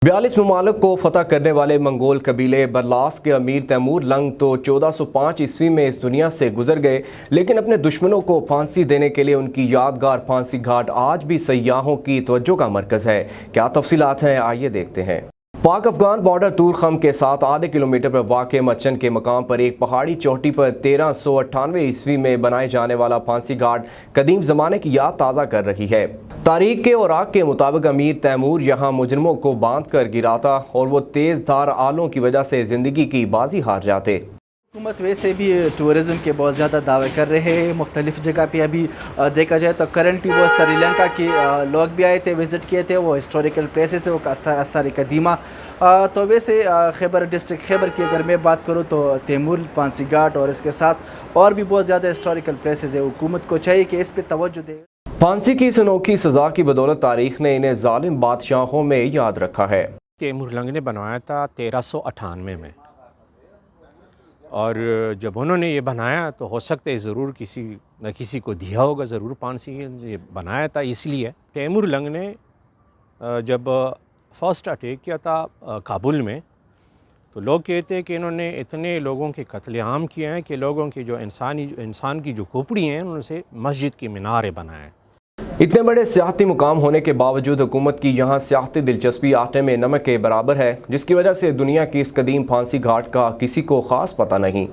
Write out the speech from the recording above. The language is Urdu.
42 ممالک کو فتح کرنے والے منگول قبیلے برلاس کے امیر تیمور لنگ تو 1405 عیسوی میں اس دنیا سے گزر گئے، لیکن اپنے دشمنوں کو پھانسی دینے کے لیے ان کی یادگار پھانسی گھاٹ آج بھی سیاحوں کی توجہ کا مرکز ہے۔ کیا تفصیلات ہیں، آئیے دیکھتے ہیں۔ پاک افغان بارڈر طور خم کے ساتھ آدھے کلومیٹر پر واقع مچن کے مقام پر ایک پہاڑی چوٹی پر 1398 عیسوی میں بنائے جانے والا پھانسی گھاٹ قدیم زمانے کی یاد تازہ کر رہی ہے۔ تاریخ کے اوراق کے مطابق امیر تیمور یہاں مجرموں کو باندھ کر گراتا اور وہ تیز دھار آلوں کی وجہ سے زندگی کی بازی ہار جاتے۔ حکومت ویسے بھی ٹورزم کے بہت زیادہ دعوے کر رہے ہیں، مختلف جگہ پہ ابھی دیکھا جائے تو کرنٹلی وہ سری لنکا کے لوگ بھی آئے تھے، وزٹ کیے تھے، وہ ہسٹوریکل پلیسز ہے، وہ آثار قدیمہ۔ تو ویسے خیبر ڈسٹرکٹ خیبر کی اگر میں بات کروں تو تیمور پھانسی گھاٹ اور اس کے ساتھ اور بھی بہت زیادہ ہسٹوریکل پلیسز ہے، حکومت کو چاہیے کہ اس پہ توجہ دے۔ پھانسی کی اس انوکھی سزا کی بدولت تاریخ نے انہیں ظالم بادشاہوں میں یاد رکھا ہے۔ تیمور لنگ نے بنوایا تھا 1398 میں، اور جب انہوں نے یہ بنایا تو ہو سکتا ہے ضرور کسی نہ کسی کو دیا ہوگا، ضرور پھانسی یہ بنایا تھا اس لیے۔ تیمور لنگ نے جب فرسٹ اٹیک کیا تھا کابل میں تو لوگ کہتے ہیں کہ انہوں نے اتنے لوگوں کے قتل عام کیے ہیں کہ لوگوں کی جو انسان کی جو کھوپڑی ہیں ان سے مسجد کی میناریں بنائیں۔ اتنے بڑے سیاحتی مقام ہونے کے باوجود حکومت کی یہاں سیاحتی دلچسپی آٹے میں نمک کے برابر ہے، جس کی وجہ سے دنیا کی اس قدیم پھانسی گھاٹ کا کسی کو خاص پتہ نہیں۔